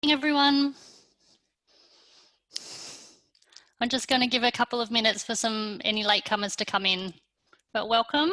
Everyone. I'm just going to give a couple of minutes for any latecomers to come in, but welcome.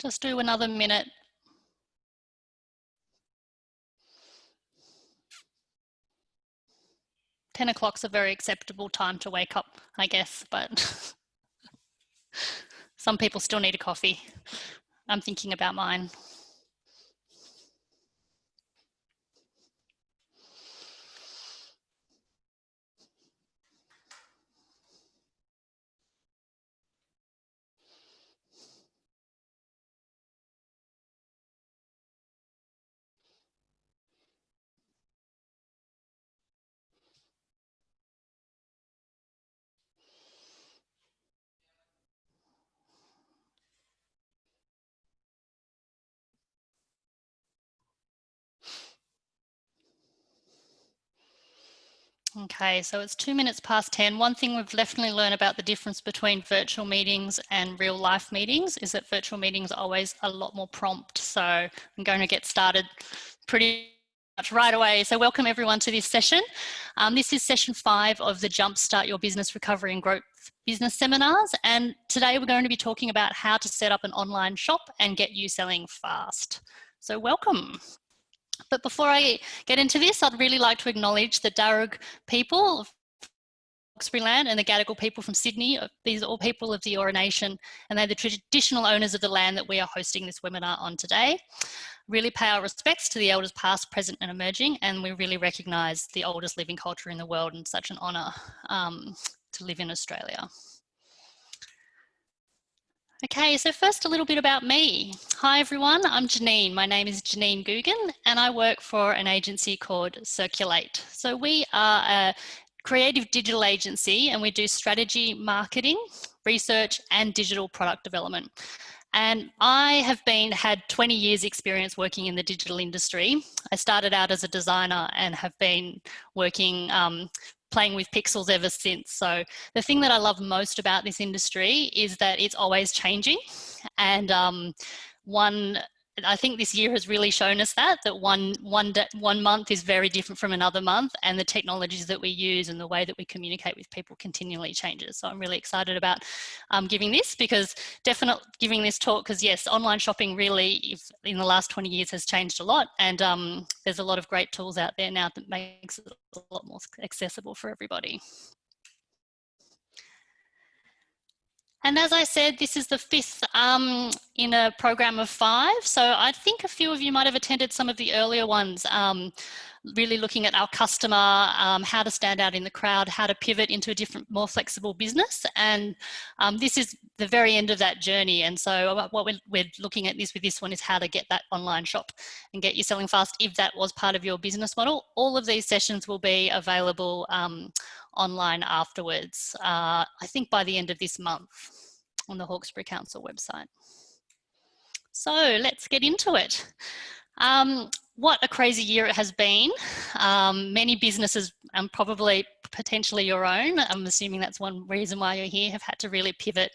Just do another minute. 10 o'clock's a very acceptable time to wake up, I guess, but some people still need a coffee. I'm thinking about mine. Okay, so it's 2 minutes past 10. One thing we've definitely learned about the difference between virtual meetings and real life meetings is that virtual meetings are always a lot more prompt. So I'm going to get started pretty much right away. So welcome everyone to this session. This is session 5 of the Jumpstart Your Business Recovery and Growth Business Seminars. And today we're going to be talking about how to set up an online shop and get you selling fast. So welcome. But before I get into this, I'd really like to acknowledge the Darug people of Hawkesbury land and the Gadigal people from Sydney. These are all people of the Eora Nation, and they're the traditional owners of the land that we are hosting this webinar on today. Really pay our respects to the elders past, present and emerging, and we really recognise the oldest living culture in the world, and such an honour to live in Australia. Okay, so first a little bit about me. Hi everyone, I'm Janine. My name is Janine Googan and I work for an agency called Circulate. So we are a creative digital agency and we do strategy, marketing, research and digital product development. And I have had 20 years experience working in the digital industry. I started out as a designer and have been working playing with pixels ever since. So the thing that I love most about this industry is that it's always changing. And I think this year has really shown us that one month is very different from another month, and the technologies that we use and the way that we communicate with people continually changes. So I'm really excited about giving this giving this talk because yes, online shopping really in the last 20 years has changed a lot, and there's a lot of great tools out there now that makes it a lot more accessible for everybody. And as I said, this is the 5th in a program of 5. So I think a few of you might have attended some of the earlier ones, really looking at our customer, how to stand out in the crowd, how to pivot into a different, more flexible business. And this is the very end of that journey. And so what we're looking at with this one is how to get that online shop and get you selling fast if that was part of your business model. All of these sessions will be available online afterwards, I think by the end of this month on the Hawkesbury Council website. So let's get into it. What a crazy year it has been. Many businesses, and probably potentially your own, I'm assuming that's one reason why you're here, have had to really pivot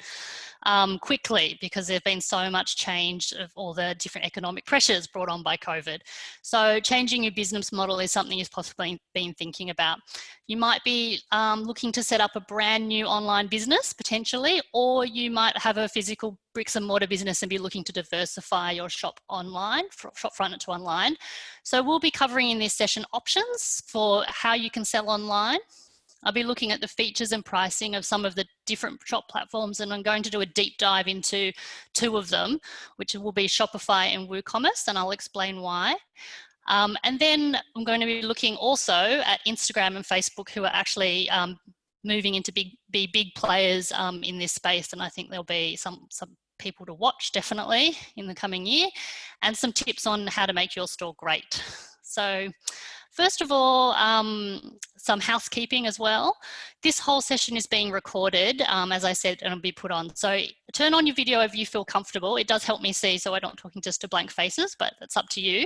quickly because there's been so much change of all the different economic pressures brought on by COVID. So changing your business model is something you've possibly been thinking about. You might be looking to set up a brand new online business potentially, or you might have a physical bricks and mortar business and be looking to diversify your shop online, shopfront to online. So we'll be covering in this session options for how you can sell online, I'll be looking at the features and pricing of some of the different shop platforms, and I'm going to do a deep dive into 2 of them, which will be Shopify and WooCommerce, and I'll explain why. And then I'm going to be looking also at Instagram and Facebook, who are actually moving into be big players in this space, and I think there'll be some people to watch definitely in the coming year, and some tips on how to make your store great. So first of all, some housekeeping as well. This whole session is being recorded, as I said, and it'll be put on. So turn on your video if you feel comfortable. It does help me see, so I'm not talking just to blank faces, but it's up to you.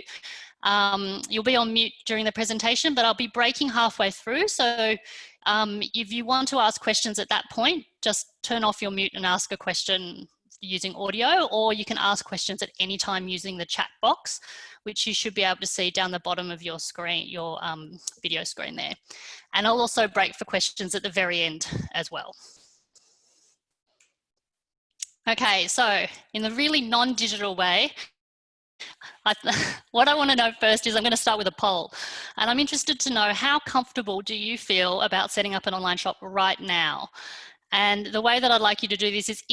You'll be on mute during the presentation, but I'll be breaking halfway through. So if you want to ask questions at that point, just turn off your mute and ask a question using audio, or you can ask questions at any time using the chat box, which you should be able to see down the bottom of your screen, your video screen there. And I'll also break for questions at the very end as well. Okay, so in the really non-digital way, what I want to know first is I'm going to start with a poll, and I'm interested to know, how comfortable do you feel about setting up an online shop right now? And the way that I'd like you to do this is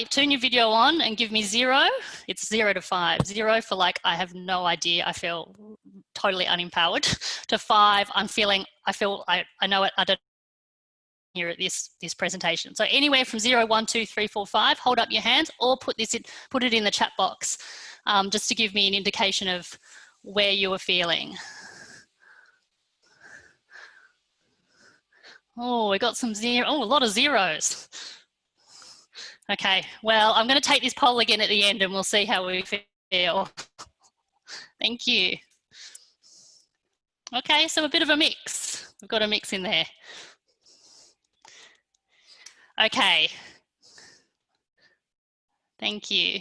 turn your video on and give me 0, it's 0 to 5. 0 for like, I have no idea, I feel totally unempowered, to 5, I know it, I don't hear at this presentation. So anywhere from 0, 1, 2, 3, 4, 5, hold up your hands, or put it in the chat box, just to give me an indication of where you are feeling. Oh, we got some a lot of zeros. Okay, well, I'm going to take this poll again at the end and we'll see how we feel. Thank you. Okay, so a bit of a mix. We've got a mix in there. Okay. Thank you.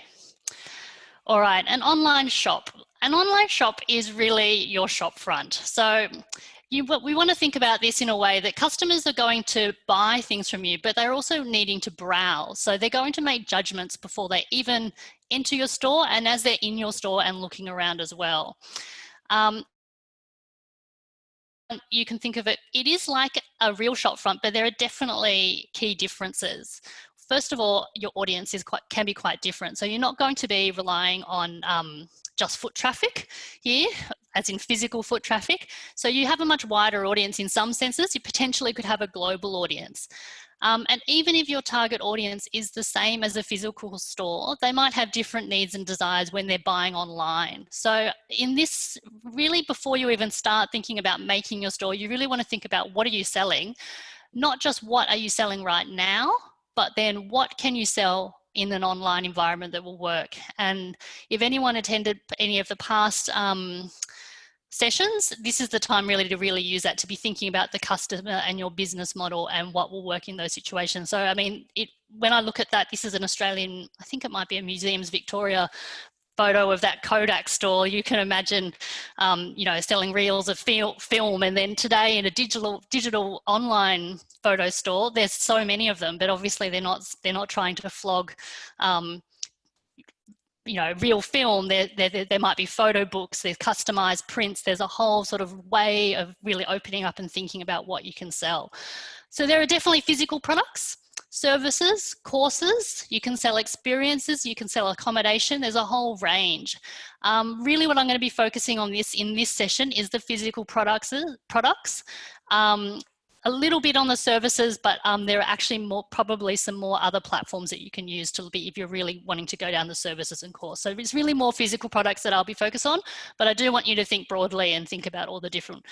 All right, an online shop. An online shop is really your shop front. So we want to think about this in a way that customers are going to buy things from you, but they're also needing to browse. So they're going to make judgments before they even enter your store, and as they're in your store and looking around as well. You can think of it is like a real shop front, but there are definitely key differences. First of all, your audience can be quite different. So you're not going to be relying on just foot traffic here, as in physical foot traffic. So you have a much wider audience in some senses. You potentially could have a global audience. And even if your target audience is the same as a physical store, they might have different needs and desires when they're buying online. So in this, really, before you even start thinking about making your store, you really want to think about, what are you selling? Not just what are you selling right now, but then what can you sell in an online environment that will work? And if anyone attended any of the past sessions, this is the time really to use that, to be thinking about the customer and your business model and what will work in those situations. So I mean, when I look at that, this is an Australian, I think it might be a Museums Victoria photo of that Kodak store. You can imagine, you know, selling reels of film, and then today in a digital online photo store, there's so many of them, but obviously they're not trying to flog you know, real film. There might be photo books, there's customized prints, there's a whole sort of way of really opening up and thinking about what you can sell. So there are definitely physical products, services, courses, you can sell experiences, you can sell accommodation, there's a whole range. Really what I'm going to be focusing on in this session is the physical products. A little bit on the services, but there are actually probably some more other platforms that you can use if you're really wanting to go down the services and course. So it's really more physical products that I'll be focused on, but I do want you to think broadly and think about all the different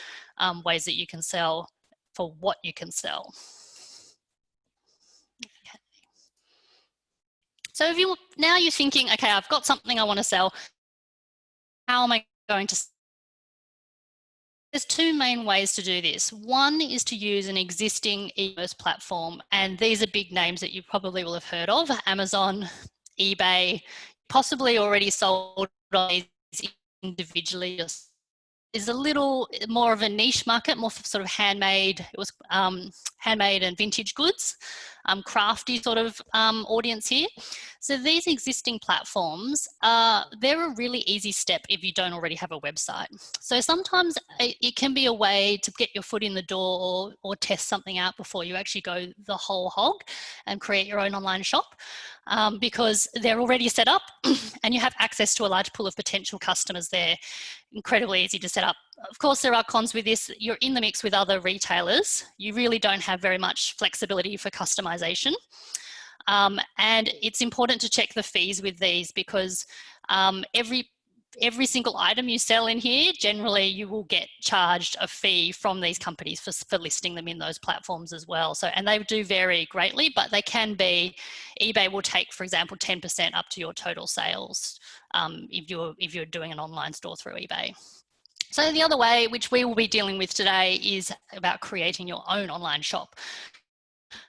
ways that you can sell for what you can sell. Okay. So now you're thinking, okay, I've got something I want to sell. How am I going to? There's 2 main ways to do this. One is to use an existing e-commerce platform, and these are big names that you probably will have heard of: Amazon, eBay, possibly already sold on these individually. Is a little more of a niche market, more sort of handmade. It was handmade and vintage goods. crafty sort of audience here. So these existing platforms, they're a really easy step if you don't already have a website. So sometimes it can be a way to get your foot in the door or test something out before you actually go the whole hog and create your own online shop, because they're already set up and you have access to a large pool of potential customers there. Incredibly easy to set up. Of course, there are cons with this. You're in the mix with other retailers. You really don't have very much flexibility for customization. And it's important to check the fees with these, because every single item you sell in here, generally you will get charged a fee from these companies for listing them in those platforms as well. So, and they do vary greatly, but they can be, eBay will take, for example, 10% up to your total sales if you're doing an online store through eBay. So the other way, which we will be dealing with today, is about creating your own online shop.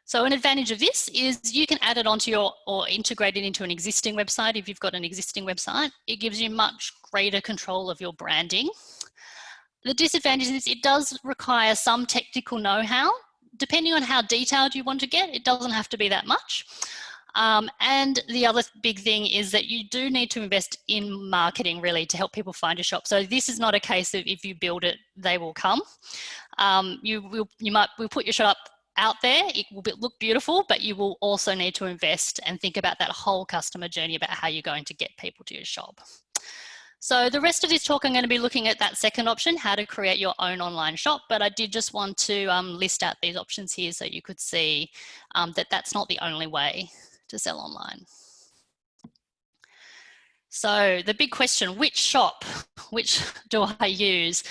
So an advantage of this is you can add it onto or integrate it into an existing website. If you've got an existing website, it gives you much greater control of your branding. The disadvantage is it does require some technical know-how. Depending on how detailed you want to get, it doesn't have to be that much. And the other big thing is that you do need to invest in marketing, really, to help people find your shop. So this is not a case of if you build it, they will come. We'll put your shop out there, it will look beautiful, but you will also need to invest and think about that whole customer journey about how you're going to get people to your shop. So the rest of this talk, I'm going to be looking at that second option, how to create your own online shop. But I did just want to list out these options here so you could see that that's not the only way to sell online. So the big question, which shop, which do I use?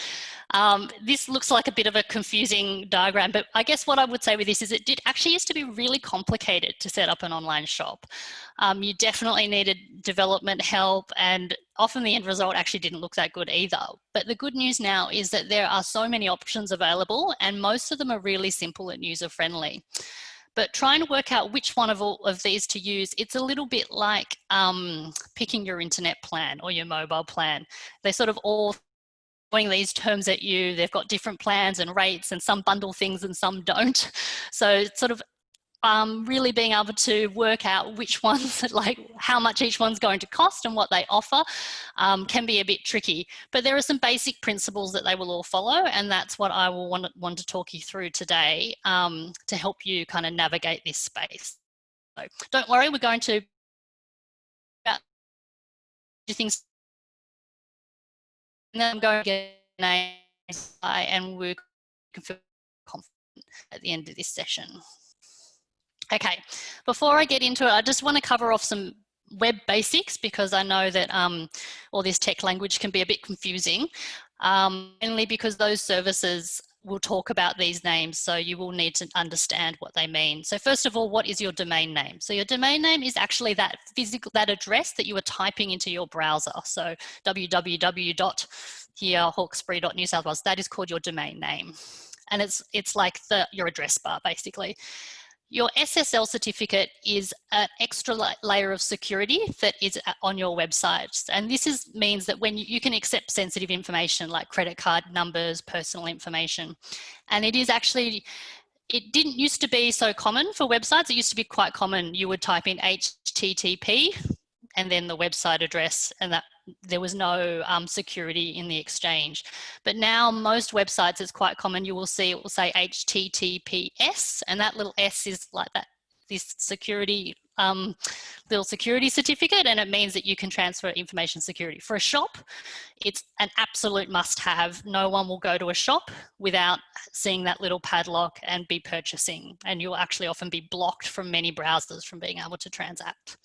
This looks like a bit of a confusing diagram, but I guess what I would say with this is it actually used to be really complicated to set up an online shop. You definitely needed development help, and often the end result actually didn't look that good either. But the good news now is that there are so many options available, and most of them are really simple and user-friendly. But trying to work out which one of all of these to use, it's a little bit like picking your internet plan or your mobile plan. They sort of all throwing these terms at you. They've got different plans and rates, and some bundle things and some don't. So it's sort of really being able to work out which ones, like how much each one's going to cost and what they offer, can be a bit tricky. But there are some basic principles that they will all follow, and that's what I will want to talk you through today to help you kind of navigate this space. So don't worry, we're going to do things, and then I'm going to get and we can feel confident at the end of this session. Okay, before I get into it, I just want to cover off some web basics, because I know that all this tech language can be a bit confusing, mainly because those services will talk about these names, so you will need to understand what they mean. So first of all, what is your domain name? So your domain name is actually that address that you are typing into your browser. So www.hawkesbury.newsouthwales, that is called your domain name. And it's like your address bar, basically. Your SSL certificate is an extra layer of security that is on your website. And this means that when you can accept sensitive information like credit card numbers, personal information. And it is actually, it didn't used to be so common for websites. It used to be quite common. You would type in HTTP and then the website address, and that there was no security in the exchange. But now most websites, it's quite common, you will see it will say HTTPS, and that little S is like that, this security, little security certificate, and it means that you can transfer information security. For a shop, it's an absolute must-have. No one will go to a shop without seeing that little padlock and be purchasing, and you'll actually often be blocked from many browsers from being able to transact.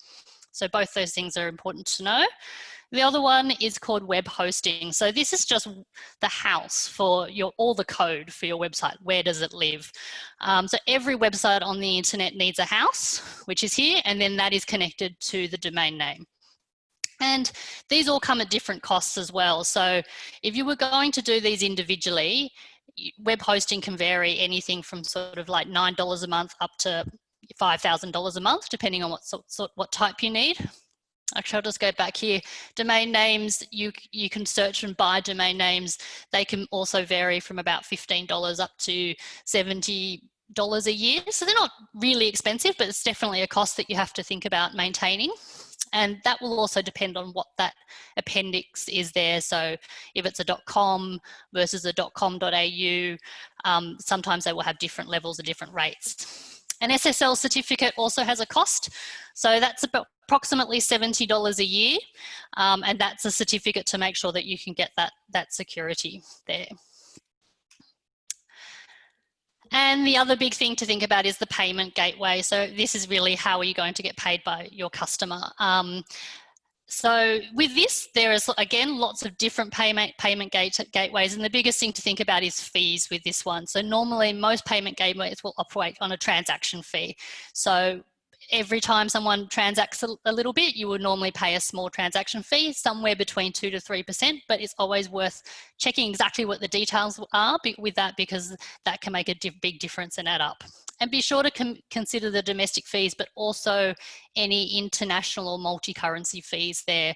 So both those things are important to know. The other one is called web hosting. So this is just the house for all the code for your website. Where does it live? So every website on the internet needs a house, which is here, and then that is connected to the domain name. And these all come at different costs as well. So if you were going to do these individually, web hosting can vary anything from sort of like $9 a month up to $5,000 a month, depending on what type you need. Actually, I'll just go back here. Domain names, you can search and buy domain names. They can also vary from about $15 up to $70 a year. So they're not really expensive, but it's definitely a cost that you have to think about maintaining. And that will also depend on what that appendix is there. So if it's a .com versus a .com.au, sometimes they will have different levels and different rates. An SSL certificate also has a cost. So that's about approximately $70 a year. And that's a certificate to make sure that you can get that security there. And the other big thing to think about is the payment gateway. So this is really how are you going to get paid by your customer. So with this, there is, again, lots of different payment gateways, and the biggest thing to think about is fees with this one. So normally most payment gateways will operate on a transaction fee. So every time someone transacts a little bit, you would normally pay a small transaction fee, somewhere between 2 to 3%, but it's always worth checking exactly what the details are with that, because that can make a big difference and add up. And be sure to consider the domestic fees, but also any international or multi-currency fees there,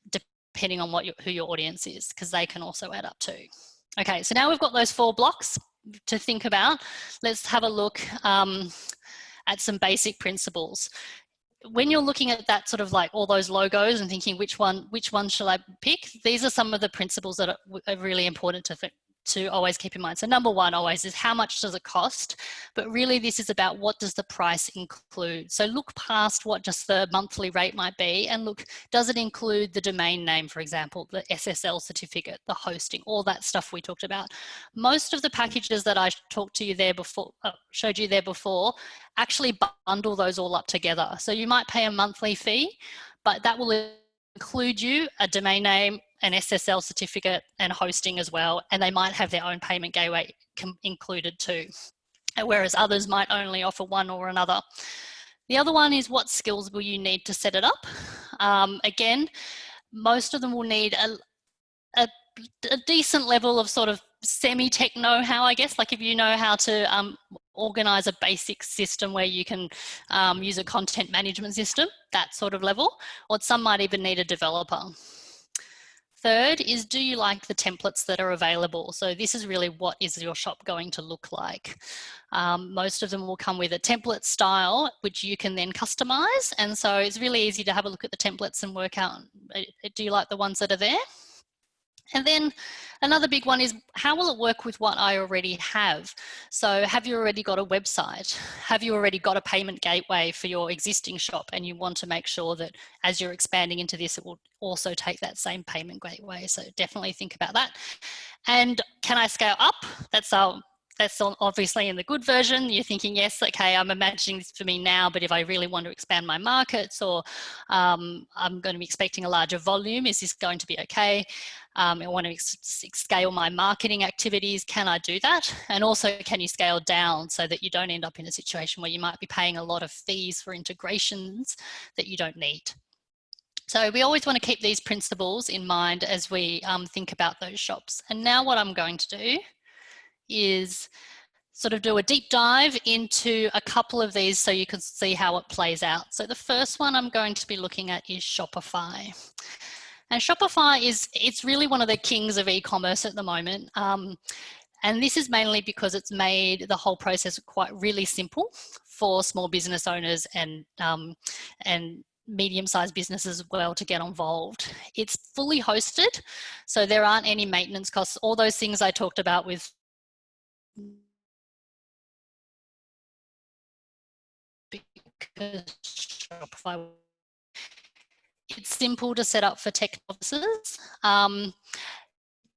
depending on who your audience is, because they can also add up too. Okay, so now we've got those 4 blocks to think about. Let's have a look at some basic principles. When you're looking at that sort of like all those logos and thinking which one shall I pick, these are some of the principles that are really important to always keep in mind. So number 1 always is how much does it cost? But really this is about what does the price include? So look past what just the monthly rate might be and look, does it include the domain name, for example, the SSL certificate, the hosting, all that stuff we talked about. Most of the packages that I talked to you there before, showed you there before, actually bundle those all up together. So you might pay a monthly fee, but that will include you a domain name, an SSL certificate, and hosting as well, and they might have their own payment gateway included too, whereas others might only offer one or another. The other one is what skills will you need to set it up? Again, most of them will need a decent level of sort of semi-tech know-how, I guess, like if you know how to organize a basic system where you can use a content management system, that sort of level, or some might even need a developer. Third is, do you like the templates that are available? So this is really what is your shop going to look like. Most of them will come with a template style, which you can then customize. And so it's really easy to have a look at the templates and work out, do you like the ones that are there? And then another big one is, how will it work with what I already have? So have you already got a website? Have you already got a payment gateway for your existing shop, and you want to make sure that as you're expanding into this, it will also take that same payment gateway? So definitely think about that. And can I scale up? That's obviously in the good version. You're thinking, yes, okay, I'm imagining this for me now, but if I really want to expand my markets, or I'm going to be expecting a larger volume, is this going to be okay? I want to scale my marketing activities. Can I do that? And also, can you scale down so that you don't end up in a situation where you might be paying a lot of fees for integrations that you don't need? So we always want to keep these principles in mind as we think about those shops. And now what I'm going to do is sort of do a deep dive into a couple of these so you can see how it plays out. So the first one I'm going to be looking at is Shopify. And Shopify it's really one of the kings of e-commerce at the moment. And this is mainly because it's made the whole process quite really simple for small business owners and medium-sized businesses as well to get involved. It's fully hosted, so there aren't any maintenance costs. All those things I talked about with because Shopify, it's simple to set up for tech novices.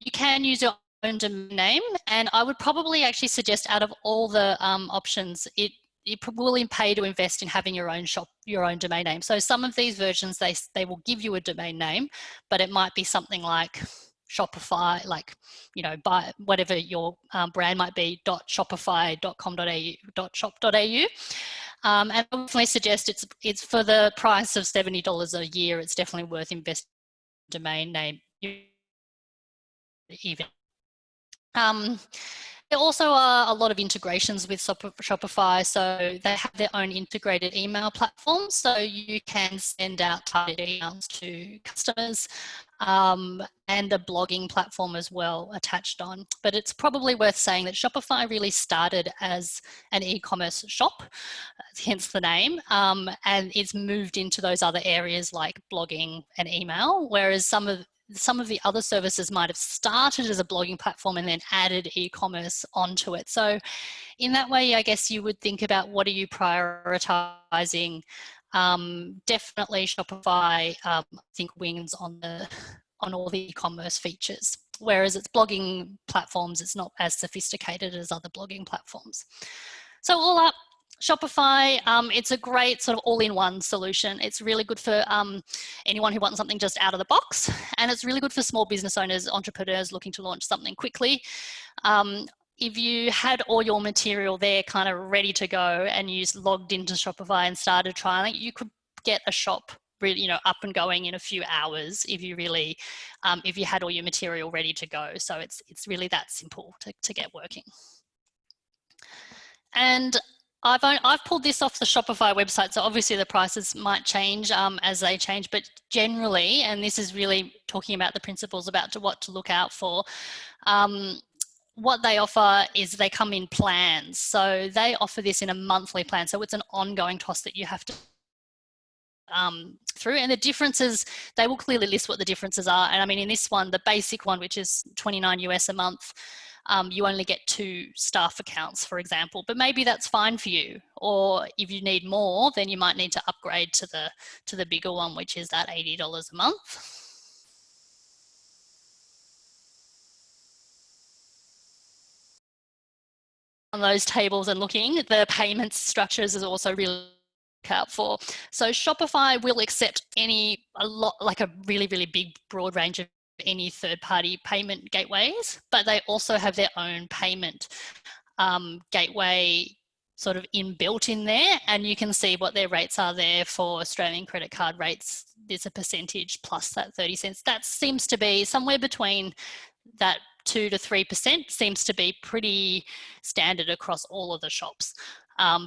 You can use your own domain name, and I would probably actually suggest, out of all the options, it will pay to invest in having your own shop, your own domain name. So some of these versions, they will give you a domain name, but it might be something like Shopify, like, you know, by whatever your brand might be, .shopify.com.au, .shop.au. And I definitely suggest it's for the price of $70 a year, it's definitely worth investing in a domain name. Even. There also are a lot of integrations with Shopify, so they have their own integrated email platform, so you can send out targeted emails to customers. and a blogging platform as well attached on. But it's probably worth saying that Shopify really started as an e-commerce shop, hence the name, and it's moved into those other areas like blogging and email, whereas some of the other services might have started as a blogging platform and then added e-commerce onto it. So in that way, I guess you would think about what are you prioritizing. Definitely Shopify, I think, wins on all the e-commerce features, whereas its blogging platforms, it's not as sophisticated as other blogging platforms. So all up, Shopify, it's a great sort of all-in-one solution. It's really good for anyone who wants something just out of the box, and it's really good for small business owners, entrepreneurs looking to launch something quickly. If you had all your material there kind of ready to go and you logged into Shopify and started trialing, you could get a shop really, up and going in a few hours if you really, if you had all your material ready to go. So it's really that simple to get working. And I've pulled this off the Shopify website, so obviously the prices might change as they change, but generally, and this is really talking about the principles about what to look out for, what they offer is they come in plans. So they offer this in a monthly plan. So it's an ongoing cost that you have to through, and the differences, they will clearly list what the differences are. And I mean, in this one, the basic one, which is $29 US a month, you only get 2 staff accounts, for example, but maybe that's fine for you. Or if you need more, then you might need to upgrade to the bigger one, which is that $80 a month. On those tables and looking, the payment structures is also really out for. So Shopify will accept a really, really big broad range of any third-party payment gateways, but they also have their own payment gateway sort of inbuilt in there, and you can see what their rates are there for Australian credit card rates. There's a percentage plus that 30 cents. That seems to be somewhere between that 2 to 3%, seems to be pretty standard across all of the shops.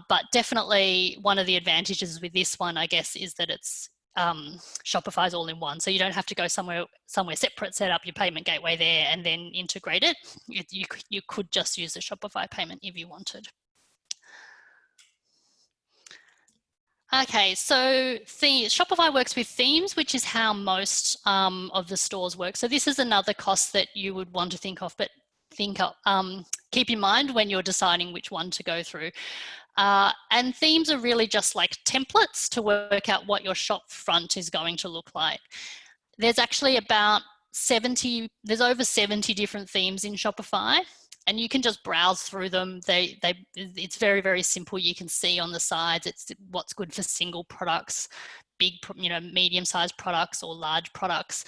But definitely one of the advantages with this one, I guess, is that it's Shopify's all in one. So you don't have to go somewhere separate, set up your payment gateway there and then integrate it. You could just use the Shopify payment if you wanted. Okay, so Shopify works with themes, which is how most of the stores work. So this is another cost that you would want to think of, but keep in mind when you're deciding which one to go through. And themes are really just like templates to work out what your shop front is going to look like. There's actually there's over 70 different themes in Shopify, and you can just browse through them. It's very, very simple. You can see on the sides, it's what's good for single products, big, medium-sized products or large products.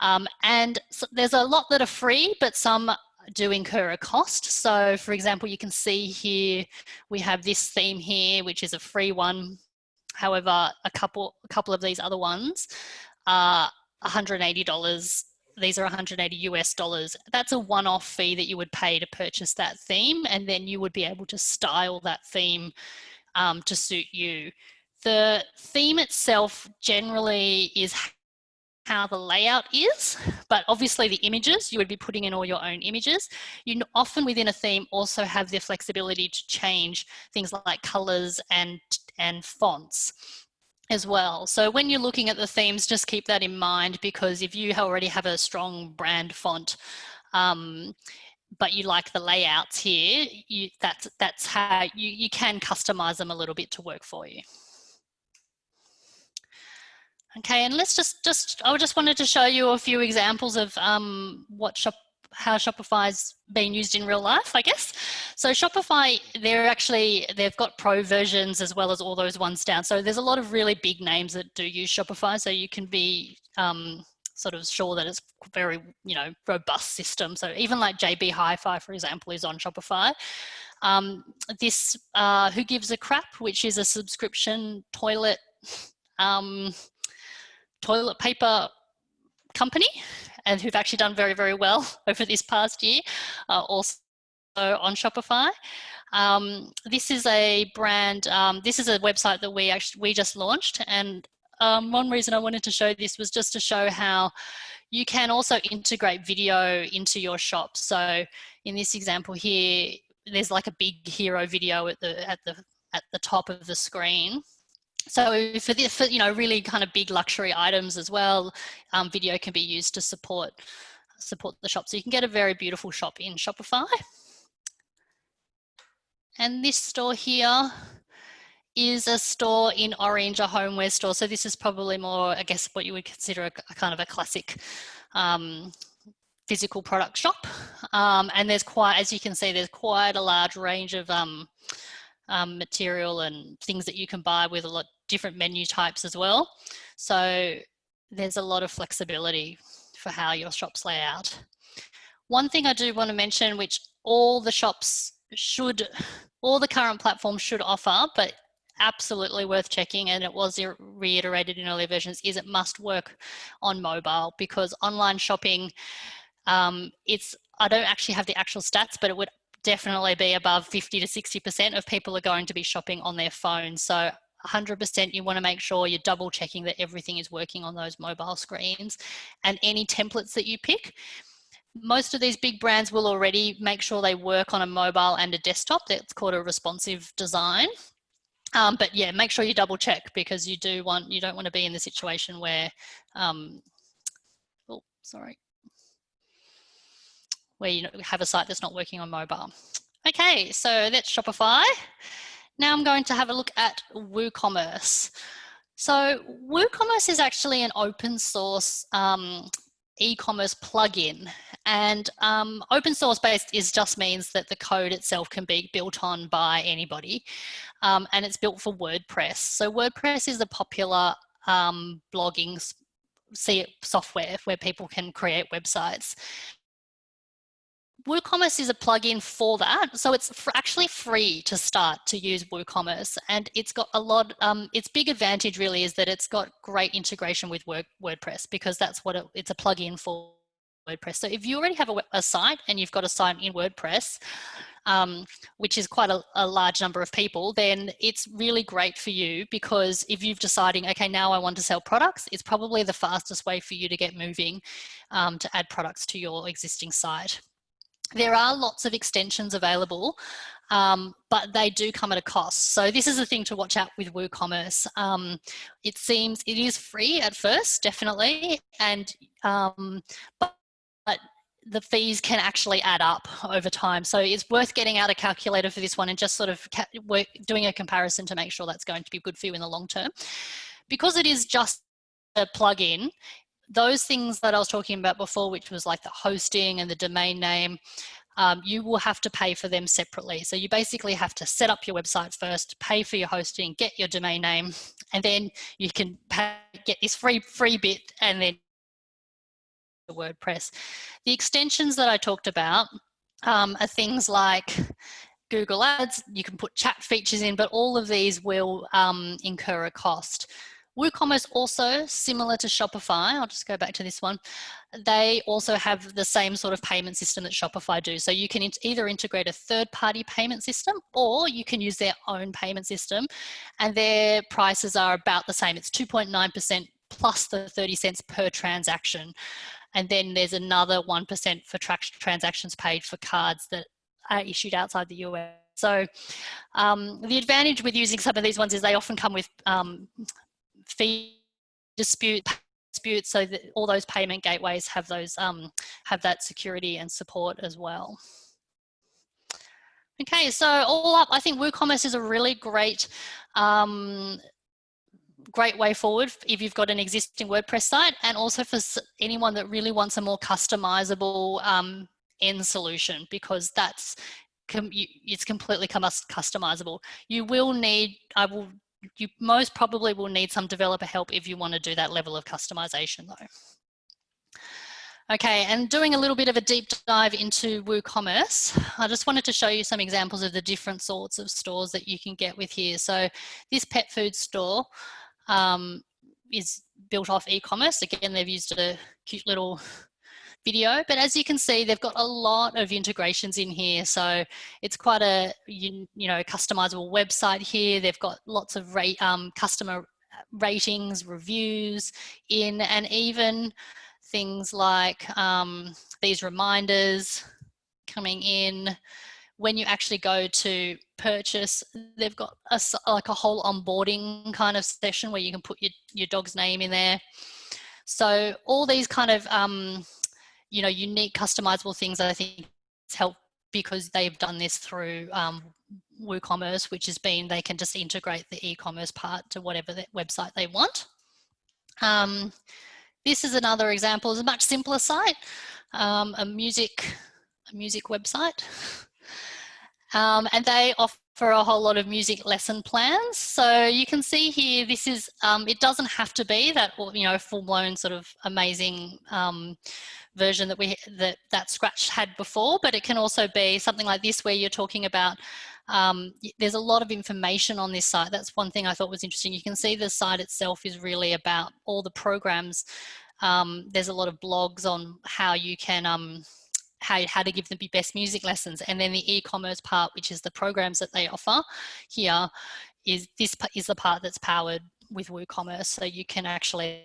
And so there's a lot that are free, but some do incur a cost. So for example, you can see here, we have this theme here, which is a free one. However, a couple of these other ones are $180. These are 180 US dollars. That's a one-off fee that you would pay to purchase that theme, and then you would be able to style that theme to suit you. The theme itself generally is how the layout is, but obviously the images, you would be putting in all your own images. You often within a theme also have the flexibility to change things like colors and fonts as well. So when you're looking at the themes, just keep that in mind, because if you already have a strong brand font, but you like the layouts here, that's how you can customize them a little bit to work for you. Okay, and let's I just wanted to show you a few examples of how Shopify's been used in real life, I guess. So Shopify, they've got pro versions as well as all those ones down. So there's a lot of really big names that do use Shopify, so you can be sort of sure that it's very, robust system. So even like JB Hi-Fi, for example, is on Shopify. This Who Gives a Crap, which is a subscription toilet paper company, and who've actually done very, very well over this past year, also on Shopify. This is a brand, this is a website that we just launched, and one reason I wanted to show this was just to show how you can also integrate video into your shop. So in this example here, there's like a big hero video at the top of the screen. So for you know, really kind of big luxury items as well, video can be used to support the shop. So you can get a very beautiful shop in Shopify. And this store here is a store in Orange, a homeware store. So this is probably more, I guess, what you would consider a kind of a classic physical product shop. And there's quite, as you can see, there's quite a large range of material and things that you can buy with a lot different menu types as well. So there's a lot of flexibility for how your shops lay out. One thing I do want to mention, which all the shops should, all the current platforms should offer, but absolutely worth checking, and it was reiterated in earlier versions, is it must work on mobile, because online shopping, I don't actually have the actual stats, but it would definitely be above 50 to 60% of people are going to be shopping on their phone. So 100% you want to make sure you're double checking that everything is working on those mobile screens. And any templates that you pick, most of these big brands will already make sure they work on a mobile and a desktop. That's called a responsive design. But yeah, make sure you double check, because you don't want to be in the situation where, where you have a site that's not working on mobile. Okay, so that's Shopify. Now I'm going to have a look at WooCommerce. So WooCommerce is actually an open source e-commerce plugin, and open source based just means that the code itself can be built on by anybody, and it's built for WordPress. So WordPress is a popular blogging software where people can create websites. WooCommerce is a plugin for that, so it's actually free to start to use WooCommerce, and it's got a lot. Its big advantage really is that it's got great integration with WordPress, because that's what it's a plugin for WordPress. So if you already have a site and you've got a site in WordPress, which is quite a large number of people, then it's really great for you, because if you're deciding, okay, now I want to sell products, it's probably the fastest way for you to get moving to add products to your existing site. There are lots of extensions available, but they do come at a cost. So this is the thing to watch out with WooCommerce. It is free at first, definitely, and but the fees can actually add up over time. So it's worth getting out a calculator for this one and just sort of doing a comparison to make sure that's going to be good for you in the long term. Because it is just a plugin, those things that I was talking about before, which was like the hosting and the domain name, you will have to pay for them separately. So you basically have to set up your website first, pay for your hosting, get your domain name, and then you can get this free bit, and then WordPress. The extensions that I talked about are things like Google Ads. You can put chat features in, but all of these will incur a cost. WooCommerce also, similar to Shopify, I'll just go back to this one, they also have the same sort of payment system that Shopify do. So you can either integrate a third-party payment system, or you can use their own payment system, and their prices are about the same. It's 2.9% plus the 30 cents per transaction. And then there's another 1% for transactions paid for cards that are issued outside the US. So the advantage with using some of these ones is they often come with fee disputes, so that all those payment gateways have those have that security and support as well. Okay, so all up, I think WooCommerce is a really great way forward if you've got an existing WordPress site, and also for anyone that really wants a more customizable end solution, because it's completely customizable. You will need, you most probably will need some developer help if you want to do that level of customization though. Okay, and doing a little bit of a deep dive into WooCommerce, I just wanted to show you some examples of the different sorts of stores that you can get with here. So this pet food store is built off e-commerce. Again, they've used a cute little video, but as you can see, they've got a lot of integrations in here. So it's quite a customizable website here. They've got lots of customer ratings, reviews in, and even things like these reminders coming in. When you actually go to purchase, they've got like a whole onboarding kind of session where you can put your dog's name in there. So all these kind of unique customizable things, I think help because they've done this through WooCommerce, which has been, they can just integrate the e-commerce part to whatever website they want. This is another example. It's a much simpler site, a music website. And they offer a whole lot of music lesson plans. So you can see here, this is, it doesn't have to be that, full-blown sort of amazing version that Scratch had before, but it can also be something like this where you're talking about, there's a lot of information on this site. That's one thing I thought was interesting. You can see the site itself is really about all the programs. There's a lot of blogs on how you can, how to give them the best music lessons. And then the e-commerce part, which is the programs that they offer here, is the part that's powered with WooCommerce. So you can actually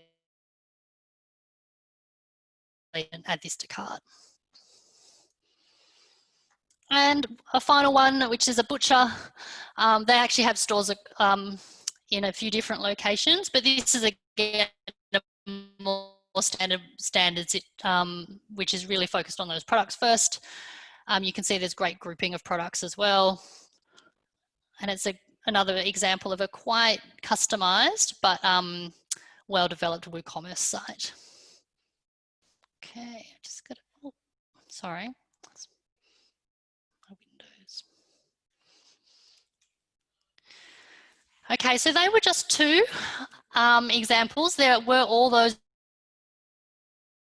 add this to cart. And a final one, which is a butcher. They actually have stores in a few different locations, but this is again a more standards, which is really focused on those products first. You can see there's great grouping of products as well. And it's another example of a quite customized but well-developed WooCommerce site. Okay, just got to, oh, sorry. My Windows. Okay, so they were just two examples. There were all those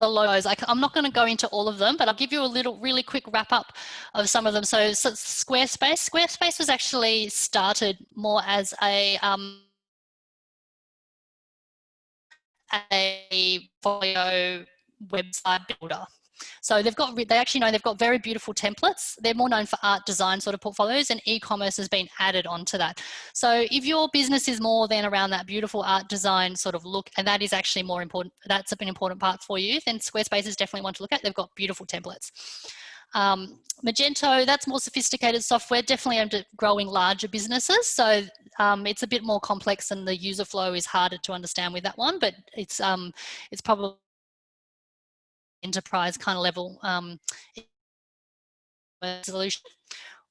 logos. I'm not going to go into all of them, but I'll give you a really quick wrap up of some of them. So Squarespace. Squarespace was actually started more as a portfolio website builder. So they've got very beautiful templates. They're more known for art design sort of portfolios, and e-commerce has been added onto that. So if your business is more than around that beautiful art design sort of look, and that is actually more important, that's an important part for you, then Squarespace is definitely one to look at. They've got beautiful templates. Magento, that's more sophisticated software, definitely aimed at growing larger businesses. So it's a bit more complex and the user flow is harder to understand with that one, but it's probably enterprise kind of level solution.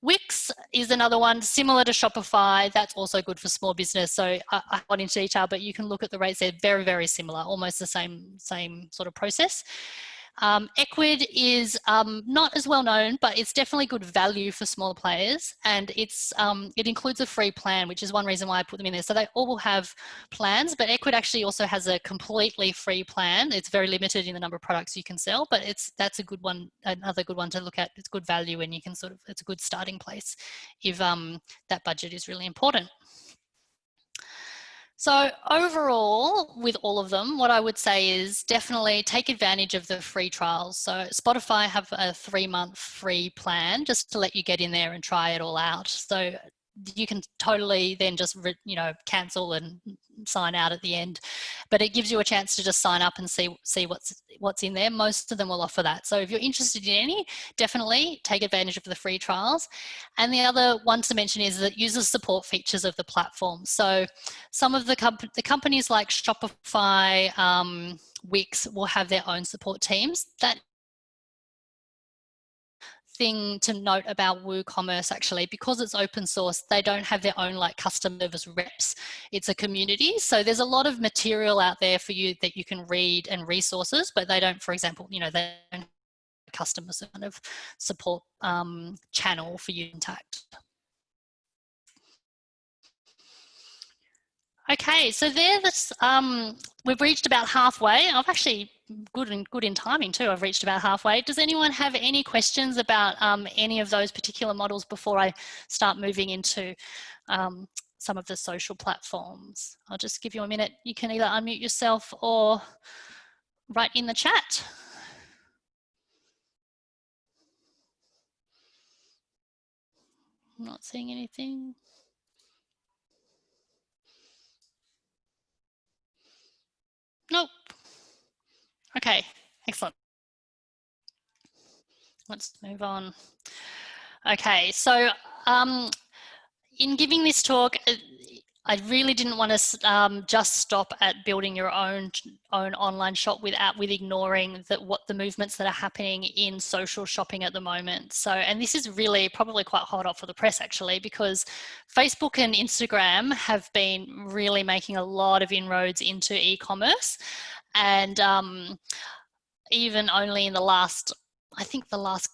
Wix is another one similar to Shopify. That's also good for small business. So I got into detail, but you can look at the rates. They're very, very similar, almost the same sort of process. Equid is not as well known, but it's definitely good value for small players, and it includes a free plan, which is one reason why I put them in there. So they all will have plans, but Equid actually also has a completely free plan. It's very limited in the number of products you can sell, but that's a good one, another good one to look at. It's good value, and you can it's a good starting place if that budget is really important. So overall, with all of them, what I would say is definitely take advantage of the free trials. So Spotify have a 3-month free plan just to let you get in there and try it all out. So you can totally then just, cancel and sign out at the end, but it gives you a chance to just sign up and see what's in there. Most of them will offer that. So if you're interested in any, definitely take advantage of the free trials. And the other one to mention is the user support features of the platform. So some of the companies like Shopify, Wix will have their own support teams. That thing to note about WooCommerce, actually, because it's open source, they don't have their own like custom service reps. It's a community. So there's a lot of material out there for you that you can read and resources, but they don't, for example, they don't have a customer kind of support channel for you to contact. Okay, so we've reached about halfway. I've actually good in timing too. I've reached about halfway. Does anyone have any questions about any of those particular models before I start moving into some of the social platforms? I'll just give you a minute. You can either unmute yourself or write in the chat. I'm not seeing anything. Okay, excellent. Let's move on. Okay, so in giving this talk, I really didn't want to just stop at building your own online shop with ignoring what the movements that are happening in social shopping at the moment. So, and this is really probably quite hot off for the press actually, because Facebook and Instagram have been really making a lot of inroads into e-commerce, and even only in the last, I think the last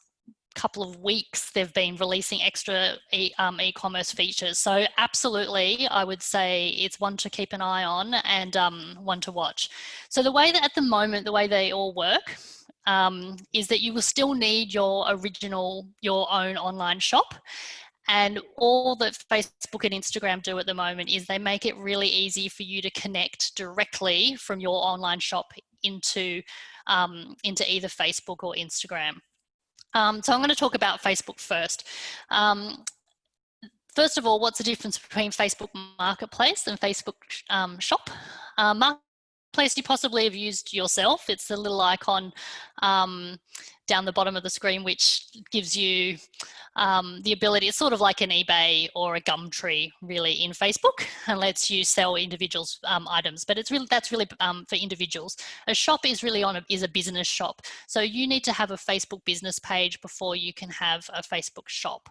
couple of weeks they've been releasing extra e-commerce features. So absolutely, I would say it's one to keep an eye on and one to watch. So the way that at the moment, the way they all work is that you will still need your own online shop. And all that Facebook and Instagram do at the moment is they make it really easy for you to connect directly from your online shop into either Facebook or Instagram. So I'm going to talk about Facebook first. First of all, what's the difference between Facebook Marketplace and Facebook Shop? Marketplace you possibly have used yourself. It's the little icon down the bottom of the screen, which gives you the ability, it's sort of like an eBay or a Gumtree really in Facebook, and lets you sell individuals items, but that's really for individuals. A shop is really is a business shop, so you need to have a Facebook business page before you can have a Facebook shop.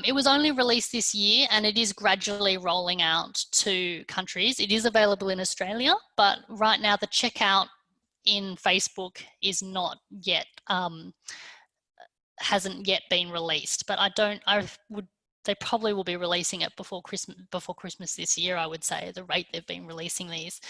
It was only released this year and it is gradually rolling out to countries. It is available in Australia, but right now the checkout in Facebook is not yet hasn't yet been released, but they probably will be releasing it before Christmas this year, I would say, at the rate they've been releasing these.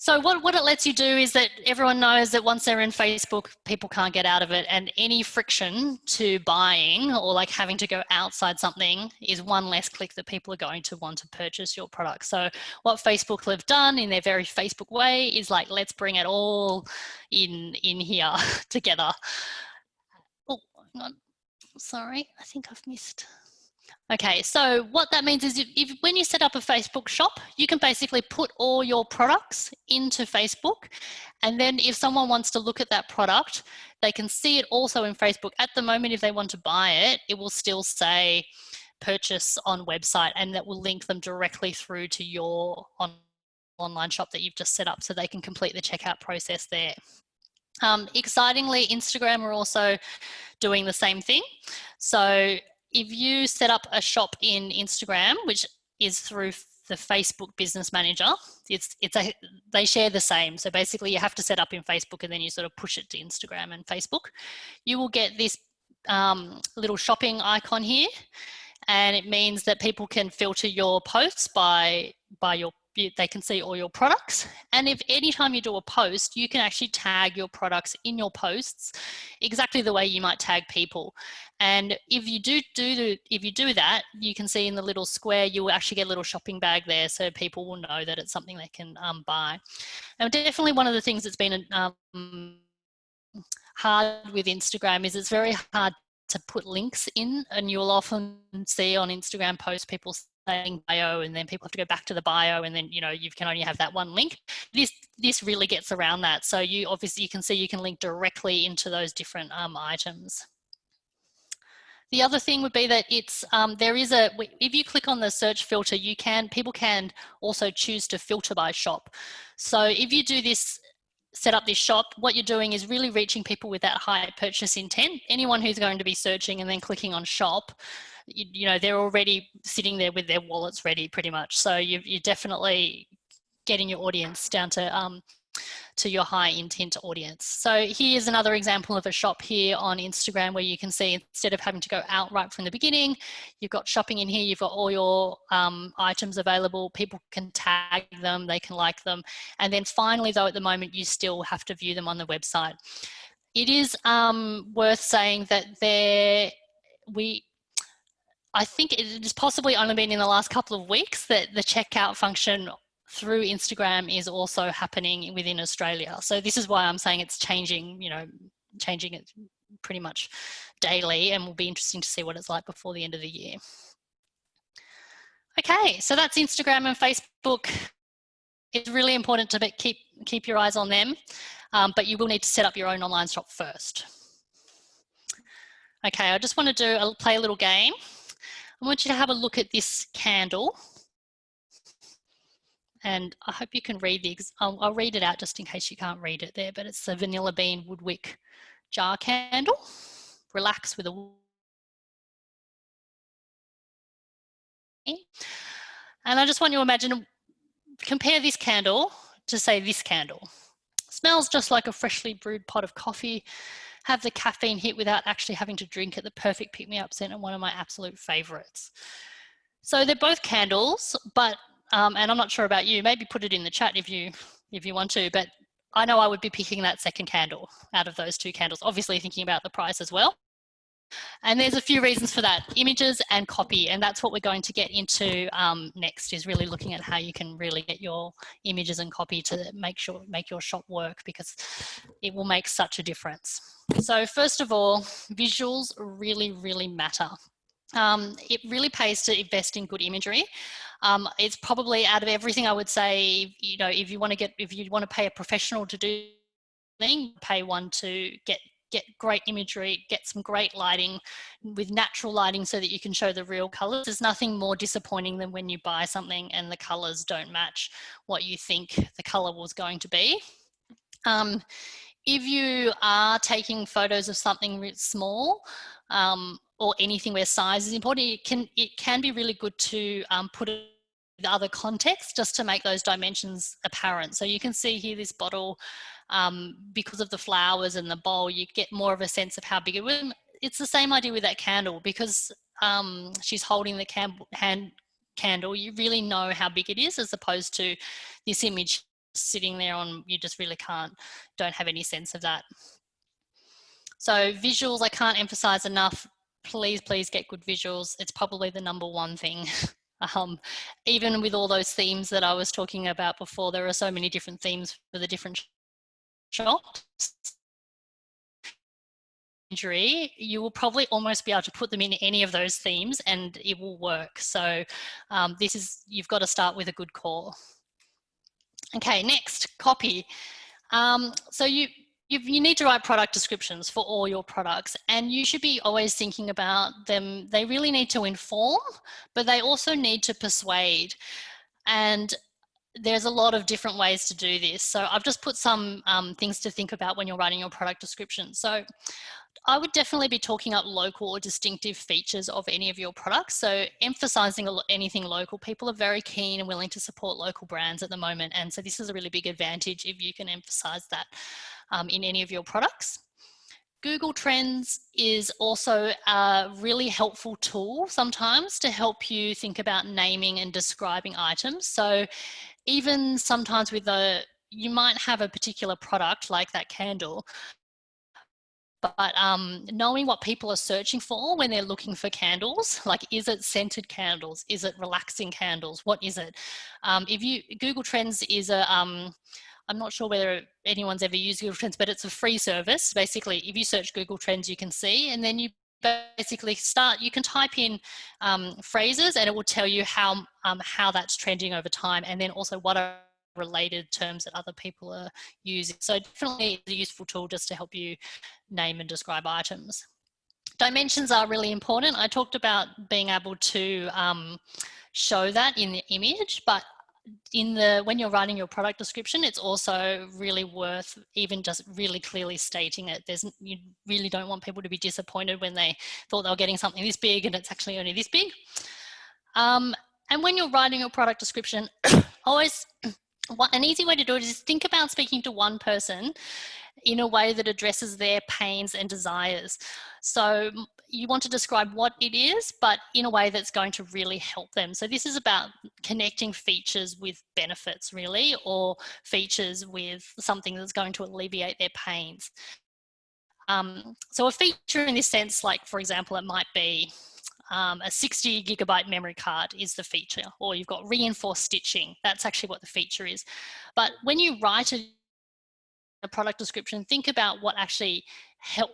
So what it lets you do is that everyone knows that once they're in Facebook, people can't get out of it, and any friction to buying or like having to go outside something is one less click that people are going to want to purchase your product. So what Facebook have done in their very Facebook way is like, let's bring it all in here together. Oh, hang on. Sorry, I think I've missed. Okay, so what that means is when you set up a Facebook shop, you can basically put all your products into Facebook, and then if someone wants to look at that product, they can see it also in Facebook. At the moment, if they want to buy it, it will still say purchase on website, and that will link them directly through to your online shop that you've just set up, so they can complete the checkout process there. Excitingly, Instagram are also doing the same thing. So if you set up a shop in Instagram, which is through the Facebook Business Manager, they share the same. So basically you have to set up in Facebook and then you sort of push it to Instagram and Facebook. You will get this little shopping icon here, and it means that people can filter your posts by they can see all your products. And if anytime you do a post, you can actually tag your products in your posts exactly the way you might tag people. And if you do that, you can see in the little square, you will actually get a little shopping bag there, so people will know that it's something they can buy. And definitely one of the things that's been hard with Instagram is it's very hard to put links in, and you'll often see on Instagram posts people saying bio, and then people have to go back to the bio, and then you can only have that one link. This really gets around that, so you can see you can link directly into those different items. The other thing would be that it's if you click on the search filter, people can also choose to filter by shop. So if you do this, set up this shop, what you're doing is really reaching people with that high purchase intent. Anyone who's going to be searching and then clicking on shop, they're already sitting there with their wallets ready pretty much. So you're definitely getting your audience down to your high intent audience. So here's another example of a shop here on Instagram where you can see, instead of having to go out right from the beginning, you've got shopping in here, you've got all your items available, people can tag them, they can like them. And then finally though, at the moment, you still have to view them on the website. It is worth saying that I think it has possibly only been in the last couple of weeks that the checkout function through Instagram is also happening within Australia. So this is why I'm saying it's changing, changing it pretty much daily, and will be interesting to see what it's like before the end of the year. Okay, so that's Instagram and Facebook. It's really important to keep your eyes on them, but you will need to set up your own online shop first. Okay, I just want to play a little game. I want you to have a look at this candle. And I hope you can read I'll read it out just in case you can't read it there, but it's the Vanilla Bean Woodwick jar candle. Relax with a... And I just want you to imagine, compare this candle to say this candle. Smells just like a freshly brewed pot of coffee, have the caffeine hit without actually having to drink it, the perfect pick-me-up scent, and one of my absolute favorites. So they're both candles, but, and I'm not sure about you, maybe put it in the chat if you want to, but I know I would be picking that second candle out of those two candles, obviously thinking about the price as well. And there's a few reasons for that, images and copy, and that's what we're going to get into next, is really looking at how you can really get your images and copy to make your shop work, because it will make such a difference. So first of all, visuals really, really matter. It really pays to invest in good imagery. It's probably, out of everything, I would say, you know, if you want to pay a professional to do something, pay one to get great imagery, get some great lighting with natural lighting so that you can show the real colors. There's nothing more disappointing than when you buy something and the colors don't match what you think the color was going to be. If you are taking photos of something small, or anything where size is important, it can be really good to put it with other context just to make those dimensions apparent. So you can see here this bottle, because of the flowers and the bowl, you get more of a sense of how big it was. It's the same idea with that candle, because she's holding the candle, you really know how big it is, as opposed to this image sitting there on, you just really don't have any sense of that. So visuals, I can't emphasize enough. Please get good visuals. It's probably the #1 thing. Even with all those themes that I was talking about before, there are so many different themes for the different shops. You will probably almost be able to put them in any of those themes and it will work. So you've got to start with a good core. Okay, next, copy. So you need to write product descriptions for all your products, and you should be always thinking about them. They really need to inform, but they also need to persuade. And there's a lot of different ways to do this. So I've just put some things to think about when you're writing your product description. So I would definitely be talking up local or distinctive features of any of your products. So emphasizing anything local. People are very keen and willing to support local brands at the moment. And so this is a really big advantage if you can emphasize that in any of your products. Google Trends is also a really helpful tool sometimes to help you think about naming and describing items. So even sometimes you might have a particular product like that candle, but knowing what people are searching for when they're looking for candles, like, is it scented candles? Is it relaxing candles? What is it? Google Trends is I'm not sure whether anyone's ever used Google Trends, but it's a free service. Basically, if you search Google Trends, you can see, and then you basically you can type in phrases and it will tell you how that's trending over time, and then also what are related terms that other people are using. So definitely it's a useful tool just to help you name and describe items. Dimensions are really important. I talked about being able to show that in the image, but when you're writing your product description, it's also really worth even just really clearly stating it. You really don't want people to be disappointed when they thought they were getting something this big and it's actually only this big. And when you're writing your product description, always an easy way to do it is think about speaking to one person in a way that addresses their pains and desires. So you want to describe what it is, but in a way that's going to really help them. So this is about connecting features with benefits, really, or features with something that's going to alleviate their pains. So a feature in this sense, like, for example, it might be a 60 gigabyte memory card is the feature, or you've got reinforced stitching. That's actually what the feature is. But when you write a product description, think about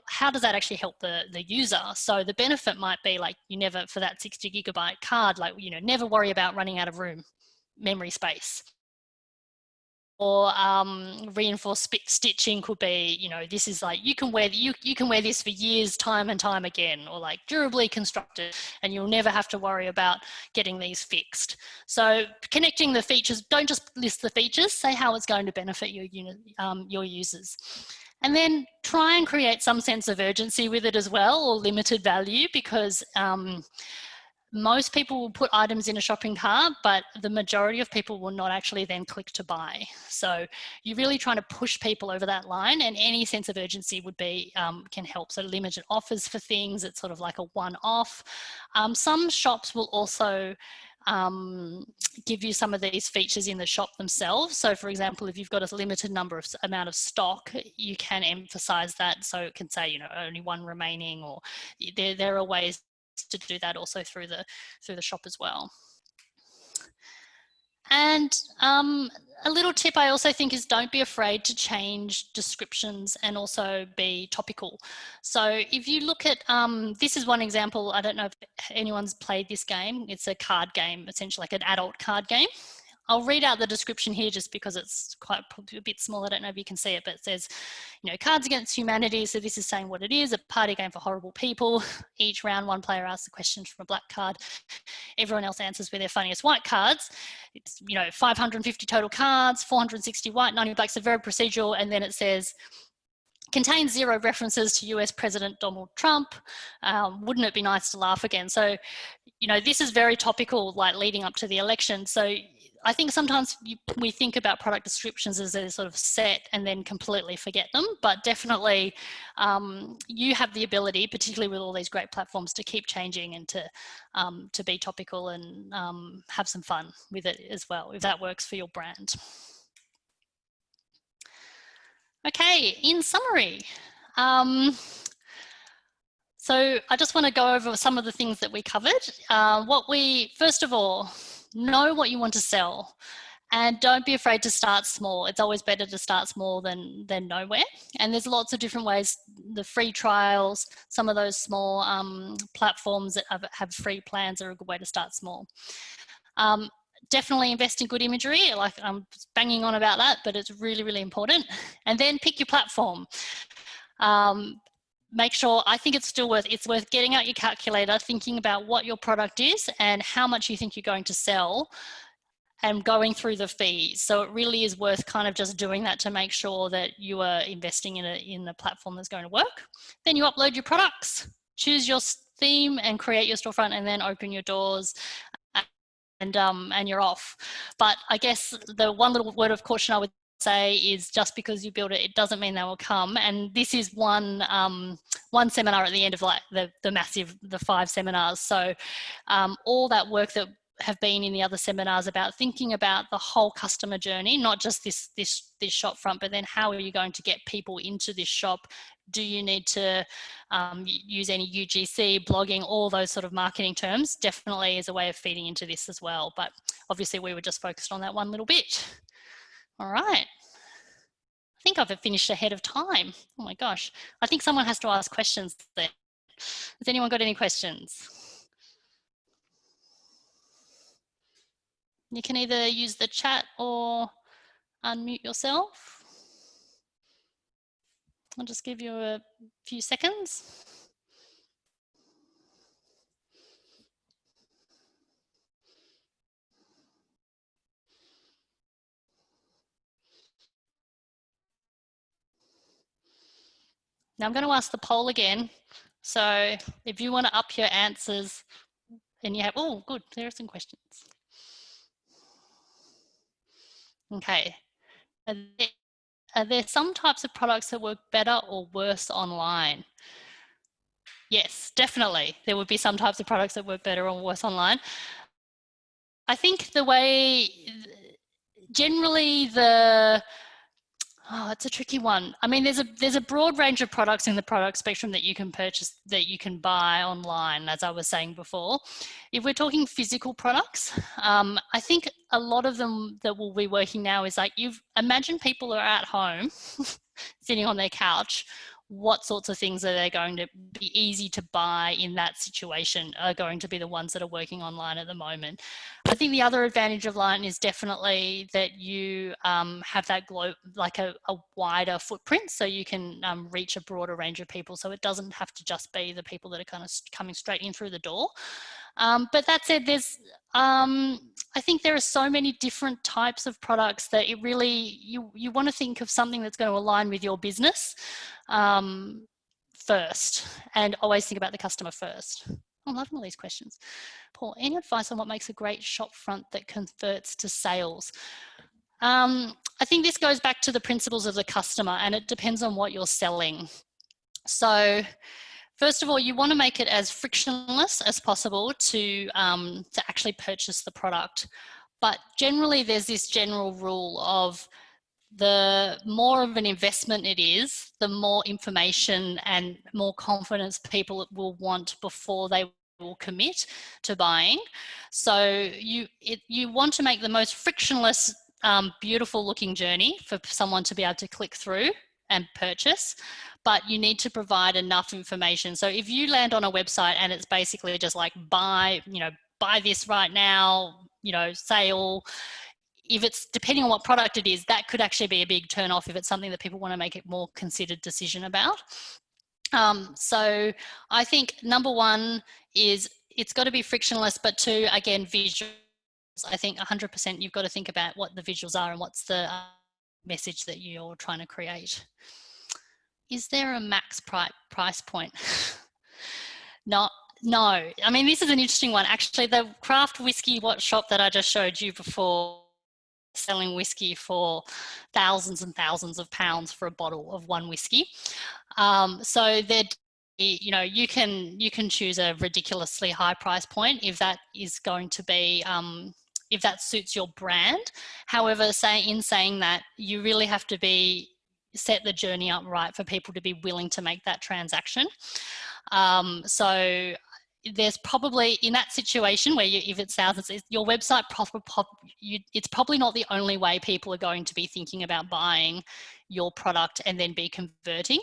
how does that actually help the user? So the benefit might be, like, for that 60 gigabyte card, like, never worry about running out of memory space. reinforced stitching could be, you know, this is like, you can wear this for years, time and time again, or like durably constructed, and you'll never have to worry about getting these fixed. So connecting the features, don't just list the features, say how it's going to benefit your users. And then try and create some sense of urgency with it as well, or limited value, because most people will put items in a shopping cart, but the majority of people will not actually then click to buy. So you're really trying to push people over that line, and any sense of urgency would be, can help. So limited offers for things, it's sort of like a one-off. Some shops will also give you some of these features in the shop themselves. So for example, if you've got a limited amount of stock, you can emphasize that. So it can say, you know, only one remaining, or there are ways to do that also through the shop as well. And a little tip I also think is, don't be afraid to change descriptions and also be topical. So if you look at, this is one example, I don't know if anyone's played this game. It's a card game, essentially like an adult card game. I'll read out the description here just because it's quite a bit small. I don't know if you can see it, but it says, you know, Cards Against Humanity. So this is saying what it is: a party game for horrible people. Each round, one player asks a question from a black card. Everyone else answers with their funniest white cards. It's, you know, 550 total cards, 460 white, 90 black. So very procedural. And then it says, contains 0 references to US President Donald Trump. Wouldn't it be nice to laugh again? So, you know, this is very topical, like leading up to the election. So I think sometimes we think about product descriptions as they're sort of set and then completely forget them, but definitely you have the ability, particularly with all these great platforms, to keep changing and to be topical and have some fun with it as well, if that works for your brand. Okay, in summary, so I just want to go over some of the things that we covered. First of all, know what you want to sell, and don't be afraid to start small. It's always better to start small than nowhere. And there's lots of different ways, the free trials, some of those small platforms that have free plans are a good way to start small. Definitely invest in good imagery. Like, I'm banging on about that, but it's really, really important. And then pick your platform. Make sure, I think it's worth getting out your calculator, thinking about what your product is and how much you think you're going to sell, and going through the fees. So it really is worth kind of just doing that to make sure that you are investing in a platform that's going to work. Then you upload your products, choose your theme and create your storefront, and then open your doors, and you're off. But I guess the one little word of caution I would say is, just because you build it, it doesn't mean they will come. And this is one seminar at the end of like the 5 seminars. So all that work that have been in the other seminars about thinking about the whole customer journey, not just this shop front, but then how are you going to get people into this shop? Do you need to use any UGC, blogging, all those sort of marketing terms? Definitely is a way of feeding into this as well. But obviously we were just focused on that one little bit. All right. I think I've finished ahead of time. Oh my gosh. I think someone has to ask questions there. Has anyone got any questions? You can either use the chat or unmute yourself. I'll just give you a few seconds. Now I'm going to ask the poll again. So if you want to up your answers and you have, oh, good, there are some questions. Okay. Are there some types of products that work better or worse online? Yes, definitely. There would be some types of products that work better or worse online. I think the way, generally it's a tricky one. I mean, there's a broad range of products in the product spectrum that you can purchase, that you can buy online, as I was saying before. If we're talking physical products, I think a lot of them that will be working now is like, imagine people are at home sitting on their couch, what sorts of things are they going to be easy to buy in that situation are going to be the ones that are working online at the moment. I think the other advantage of Line is definitely that you have that like a wider footprint, so you can reach a broader range of people. So it doesn't have to just be the people that are kind of coming straight in through the door. But that said, there's I think there are so many different types of products that it really, you want to think of something that's going to align with your business first, and always think about the customer first. I'm loving all these questions. Paul, any advice on what makes a great shop front that converts to sales? I think this goes back to the principles of the customer, and it depends on what you're selling. So first of all, you want to make it as frictionless as possible to actually purchase the product. But generally, there's this general rule of the more of an investment it is, the more information and more confidence people will want before they will commit to buying. So you want to make the most frictionless, beautiful looking journey for someone to be able to click through and purchase, but you need to provide enough information. So if you land on a website and it's basically just like buy this right now, sale, if it's depending on what product it is, that could actually be a big turn off if it's something that people want to make a more considered decision about. So I think number one is it's got to be frictionless, but two, again, visuals. I think 100% you've got to think about what the visuals are and what's the message that you're trying to create. Is there a max price point? No. I mean, this is an interesting one. Actually, the craft whiskey shop that I just showed you before, selling whiskey for thousands and thousands of pounds for a bottle of one whiskey. So you can choose a ridiculously high price point if that is going to be if that suits your brand. However, in saying that, you really have to set the journey up right for people to be willing to make that transaction. So there's probably, in that situation where if it's thousands, your website it's probably not the only way people are going to be thinking about buying your product and then be converting.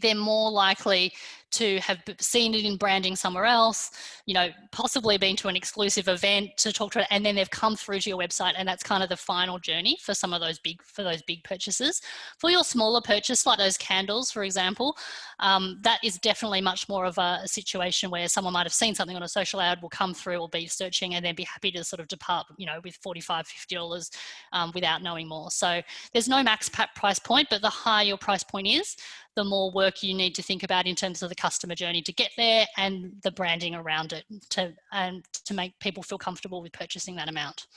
They're more likely to have seen it in branding somewhere else, possibly been to an exclusive event to talk to it, and then they've come through to your website, and that's kind of the final journey for some of those big purchases. For your smaller purchase, like those candles, for example, that is definitely much more of a situation where someone might have seen something on a social ad, will come through or be searching, and then be happy to sort of depart, with $45, $50 without knowing more. So there's no max price point, but the higher your price point is, the more work you need to think about in terms of the customer journey to get there and the branding around it to make people feel comfortable with purchasing that amount.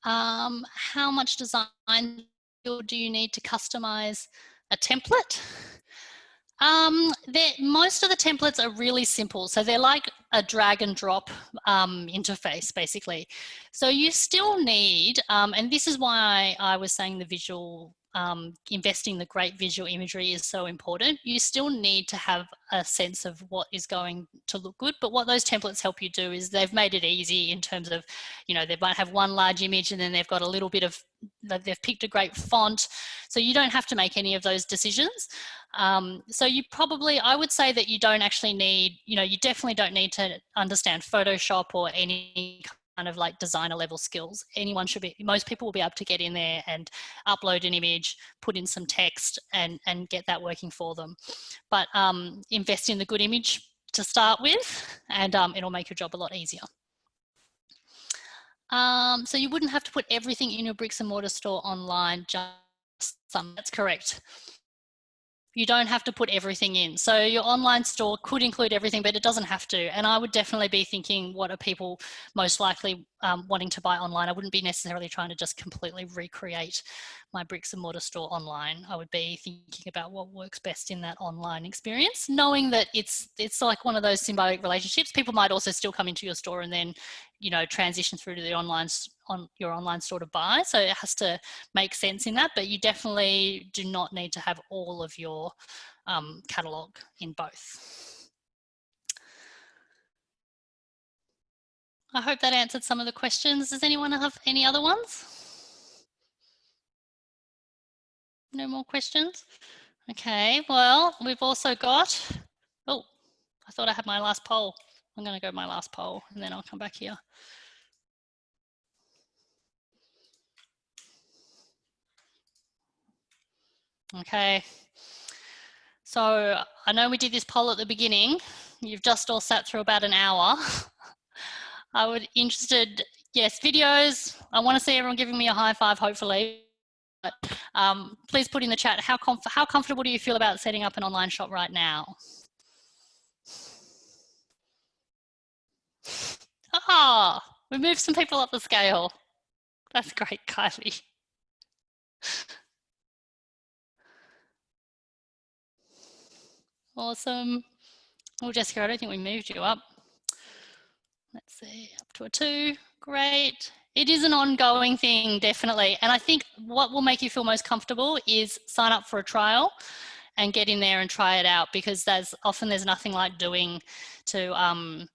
How much design do you need to customize a template? Most of the templates are really simple. So they're like a drag and drop interface, basically. So you still need, and this is why I was saying the visual, investing the great visual imagery is so important. You still need to have a sense of what is going to look good, but what those templates help you do is they've made it easy in terms of, they might have one large image and then they've got a little bit of, they've picked a great font, so you don't have to make any of those decisions. So I would say that you don't actually need, you definitely don't need to understand Photoshop or any kind of like designer level skills. Most people will be able to get in there and upload an image, put in some text and get that working for them. But invest in the good image to start with, and it'll make your job a lot easier. So you wouldn't have to put everything in your bricks and mortar store online, just some. That's correct. You don't have to put everything in. So your online store could include everything, but it doesn't have to. And I would definitely be thinking, what are people most likely wanting to buy online? I wouldn't be necessarily trying to just completely recreate my bricks and mortar store online. I would be thinking about what works best in that online experience, knowing that it's like one of those symbiotic relationships. People might also still come into your store and then, transition through to the your online store to buy. So it has to make sense in that, but you definitely do not need to have all of your catalogue in both. I hope that answered some of the questions. Does anyone have any other ones? No more questions? Okay, well, we've also got, oh, I thought I had my last poll. I'm going to go my last poll and then I'll come back here. Okay, so I know we did this poll at the beginning. You've just all sat through about an hour. I would interested, yes, videos. I want to see everyone giving me a high five, hopefully. But, please put in the chat, how comfortable do you feel about setting up an online shop right now? Ah, we moved some people up the scale. That's great, Kylie. Awesome. Oh, Jessica, I don't think we moved you up. Let's see, up to a 2. Great. It is an ongoing thing, definitely. And I think what will make you feel most comfortable is sign up for a trial and get in there and try it out, because there's nothing like doing to,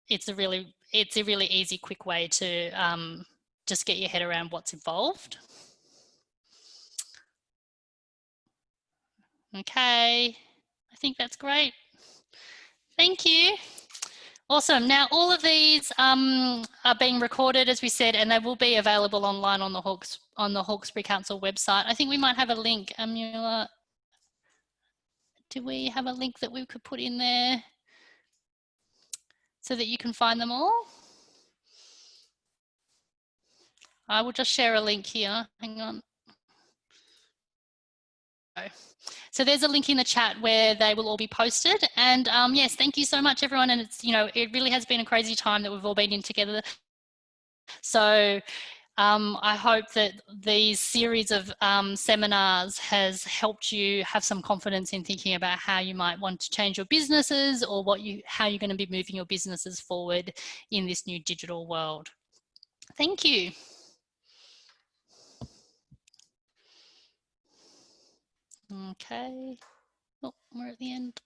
it's a really easy, quick way to just get your head around what's involved. Okay, I think that's great. Thank you. Awesome. Now, all of these are being recorded, as we said, and they will be available online on the Hawkesbury Council website. I think we might have a link. Amula, do we have a link that we could put in there so that you can find them all? I will just share a link here. Hang on. So there's a link in the chat where they will all be posted. And yes, thank you so much, everyone. And it's, it really has been a crazy time that we've all been in together. So I hope that these series of seminars has helped you have some confidence in thinking about how you might want to change your businesses, or how you're going to be moving your businesses forward in this new digital world. Thank you. Okay. Oh, we're at the end.